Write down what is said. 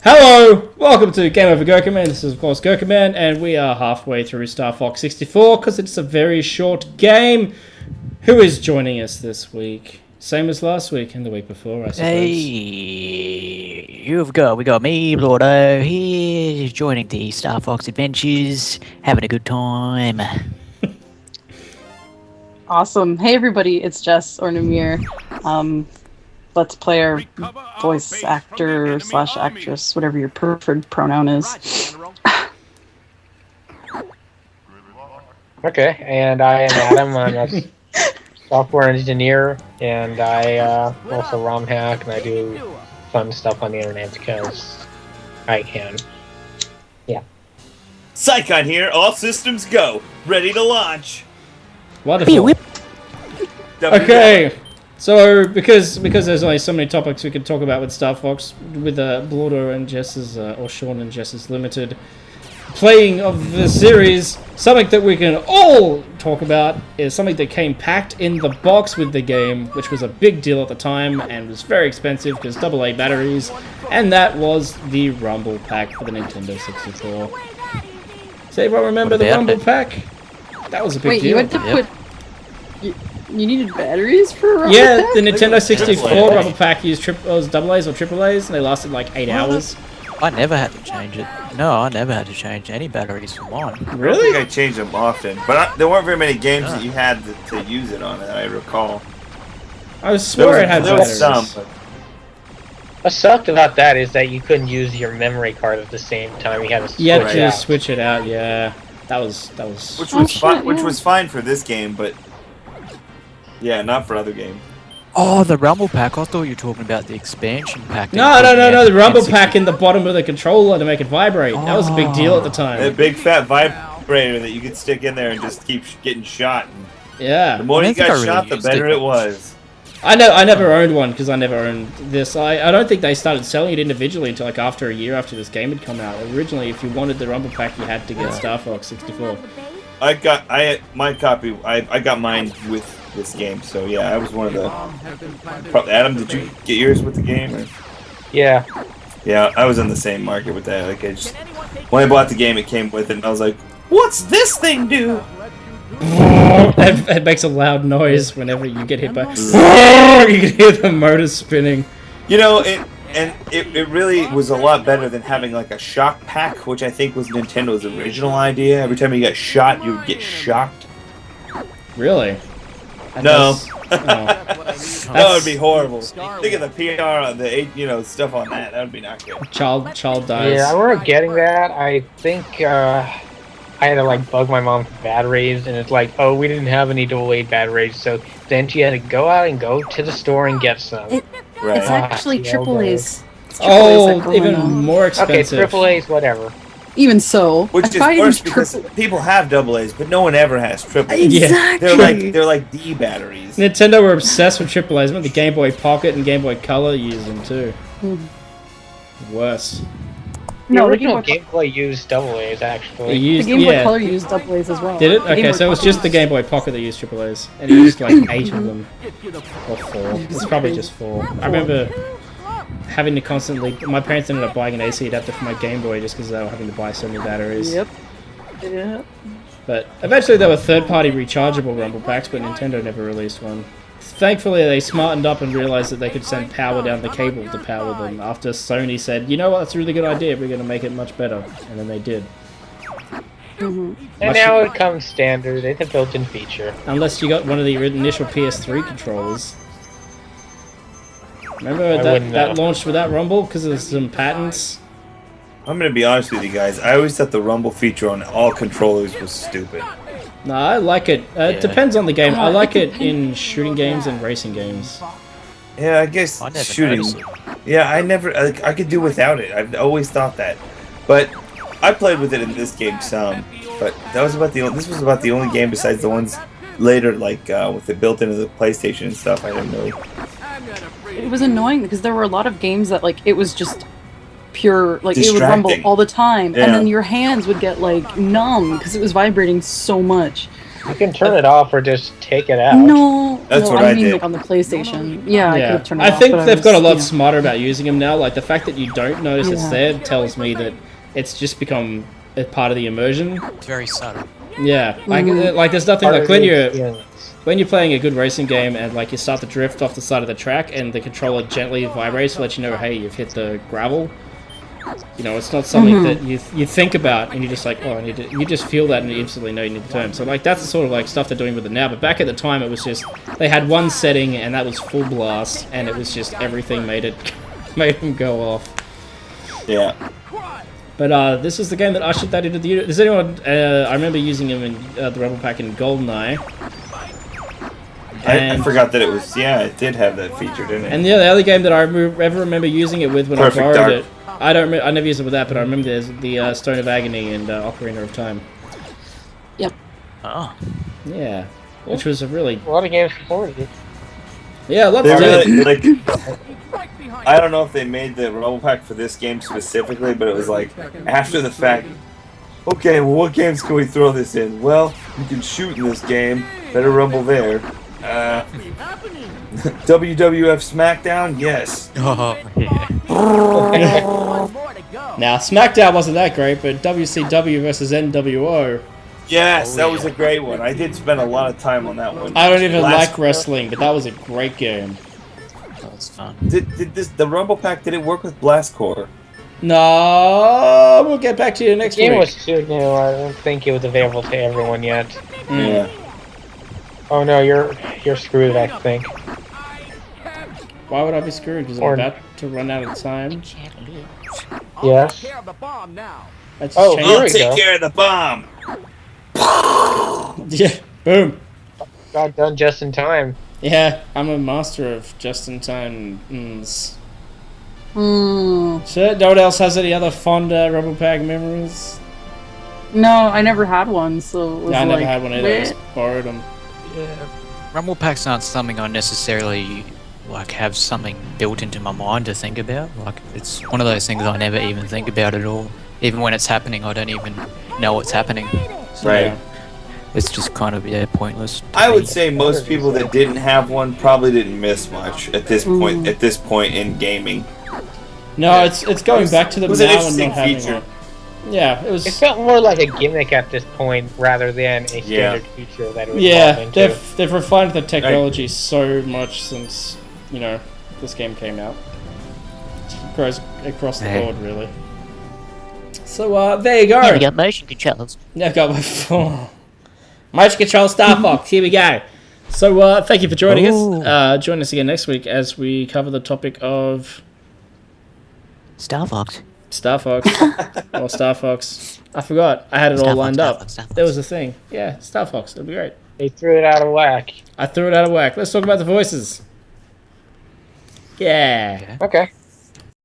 Hello! Welcome to Game Over Gerkinman. This is, of course, Gerkinman, and we are halfway through Star Fox 64 because it's a very short game. Who is joining us this week? Same as last week and the week before, I suppose. Hey, we got me, Lordo, here, joining the Star Fox Adventures, having a good time. Awesome. Hey everybody, it's Jess or Namir. Let's player, voice actor / actress, whatever your preferred pronoun is. Okay, and I am Adam. I'm a software engineer, and I also ROM hack, and I do fun stuff on the internet because I can. Yeah. Psychon here, all systems go, ready to launch. Wonderful. Okay, so because there's only so many topics we could talk about with Star Fox, with Blordo and Jess's, or Sean and Jess's limited playing of the series, something that we can all talk about is something that came packed in the box with the game, which was a big deal at the time and was very expensive because AA batteries, and that was the Rumble Pack for the Nintendo 64. Does everyone remember the Rumble Pack? That was a big deal. Wait, you had to put... You needed batteries for a Rumble Yeah, Pack? the Nintendo 64 Rumble Pack used AA's or AAA's, and they lasted like 8 hours. I never had to change it. No, I never had to change any batteries for mine. I Really? don't think I changed them often, but there weren't very many games that you had to use it on, that I recall. I swore it had there was batteries. some, but What sucked about that is that you couldn't use your memory card at the same time. You had to switch You had it to out. switch it out, yeah. That was... which Oh, was shit, fine. Which yeah. was fine for this game, but yeah, not for other games. Oh, the Rumble Pack, I thought you were talking about the expansion pack. No, the Rumble Pack in the bottom of the controller to make it vibrate. That was a big deal at the A time. big fat vibrator that you could stick in there and just keep getting shot. And Yeah. the more I you don't think got I really shot, the used better it it was. I never owned one because I never owned this. I don't think they started selling it individually until like after a year after this game had come out. Originally, if you wanted the Rumble Pack, you had to get Star Fox 64. I got mine with this game, so yeah, I was one of the. Adam, did you get yours with the game? Or? Yeah. Yeah, I was in the same market with that. Like, when I bought the game, it came with it, and I was like, "What's this thing do?" It makes a loud noise whenever you get hit by. You can hear the motor spinning. You know, it really was a lot better than having like a shock pack, which I think was Nintendo's original idea. Every time you got shot, you would get shocked. Really? No. That would be That's- horrible. Think of the PR on the stuff on that. That would be not good. Child dies. Yeah, I remember getting that. I think I had to like bug my mom for batteries, and it's like, oh, we didn't have any AA batteries, so then she had to go out and go to the store and get some. Right. It's actually yeah, triple okay. A's. It's triple A's that Oh, go even in, more Okay, expensive. AAA's, whatever. Even so, Which is I find worse even because people have AA's, but no one ever has AAA's. Yeah. Exactly. They're like D batteries. Nintendo were obsessed with AAA's. Remember the Game Boy Pocket and Game Boy Color used them too. Worse. No, the the Game original Boy, Game Boy used AA's They actually. the used, Game Boy yeah. Color used double A's as well. Did it? The Game Okay, Boy so it was Pocket just the Game Boy Pocket that used AAA's, and it used like 8 of them, or 4. It's probably just 4. I remember having to constantly. My parents ended up buying an AC adapter for my Game Boy just because they were having to buy so many batteries. Yep. Yeah. But eventually there were third-party rechargeable Rumble Packs, but Nintendo never released one. Thankfully, they smartened up and realized that they could send power down the cable to power them. After Sony said, "You know what? That's a really good idea. We're going to make it much better," and then they did. And now it comes standard. It's a built-in feature. Unless you got one of the initial PS3 controllers. Remember I wouldn't that know. launched with that Rumble because of some patents? I'm gonna be honest with you guys. I always thought the rumble feature on all controllers was stupid. No, I like it. It Yeah. depends on the game. I Oh, like it it in shooting games and racing games. Yeah, I guess I never shooting. noticed it. Yeah, I could do without it. I've always thought that, but I played with it in this game some. But this was about the only game besides the ones later, like with it built into the PlayStation and stuff. I didn't really. It was annoying because there were a lot of games that like it was just pure, like it would rumble Distracting. all the time, Yeah. and then your hands would get like numb because it was vibrating so much. You can turn it off or just take it out. No, That's no, what I mean did. like on the PlayStation. Yeah, I could Yeah, have turned it I off. think but they've got a was, lot you know. smarter about using them now. Like the fact that you don't notice it's Yeah. there tells me that it's just become a part of the immersion. It's very subtle. Yeah, like Mm. like there's nothing Part like of when the you're experience. playing a good racing game and like you start to drift off the side of the track and the controller gently vibrates to let you know, hey, you've hit the gravel. You know, it's not something that you think about and you're just like, oh, I need to. You just feel that and you instantly know you need to turn. So like that's the sort of like stuff they're doing with it now. But back at the time, it was just they had one setting and that was full blast, and it was just everything made them go off. Yeah. But this is the game that ushered that into the. Does anyone? I remember using him in the Rebel Pack in GoldenEye. I forgot that it was. Yeah, it did have that feature, didn't it? And the other game that I ever remember using it with when Perfect I borrowed Dark. it, I never used it with that, but I remember there's the Stone of Agony and Ocarina of Time. Oh. Yeah, which was a really A lot of games supported it. yeah, lots They of really like. I don't know if they made the Rumble Pack for this game specifically, but it was like after the fact. Okay, well, what games can we throw this in? Well, you can shoot in this game. Better rumble there. WWF SmackDown, yes. Oh, yeah. Now SmackDown wasn't that great, but WCW versus NWO. Yes, that was a great one. I did spend a lot of time on that one. I don't even Last- like wrestling, but that was a great game. That was fun. Did the Rumble Pack? Did it work with Blastcore? No, we'll get back to you The next game week. was too new. I don't think it was available to everyone yet. Yeah. Oh no, you're screwed. I think. Why would I be screwed? Because I'm Or- about to run out of time. Yes. That's Oh, changed. here I'll we take go. care of the bomb. Yeah, boom. Got done just in time. Yeah, I'm a master of just-in-time. So, no one else has any other fond Rebel Pack memories? No, I never had one, so it was No, I like, never had one either. I just borrowed them. Yeah. Rumble packs aren't something I necessarily like have something built into my mind to think about. Like it's one of those things I never even think about at all. Even when it's happening, I don't even know what's happening. So, Right. It's just kind of pointless. to I me. would say most people that didn't have one probably didn't miss much at this point. At this point in gaming, No, Yeah. it's going back to it them was now an and interesting not having feature. one. Yeah, it was. It felt more like a gimmick at this point rather than a standard Yeah. feature that it was Yeah, evolved into. they've refined the technology so much since this game came out. It goes across the Yeah. board, really. So there you go. Yeah, we got motion controls. Yeah, I've got my phone. Motion Control Star Fox, here we go. So thank you for joining us. Join us again next week as we cover the topic of Star Fox. Star Fox. Or Star Fox. I forgot. I had it all Star Fox, lined Star up. Fox, Star Fox. There was a thing. Yeah, Star Fox. It'll be great. They threw it out of whack. I threw it out of whack. Let's talk about the voices. Yeah. Okay.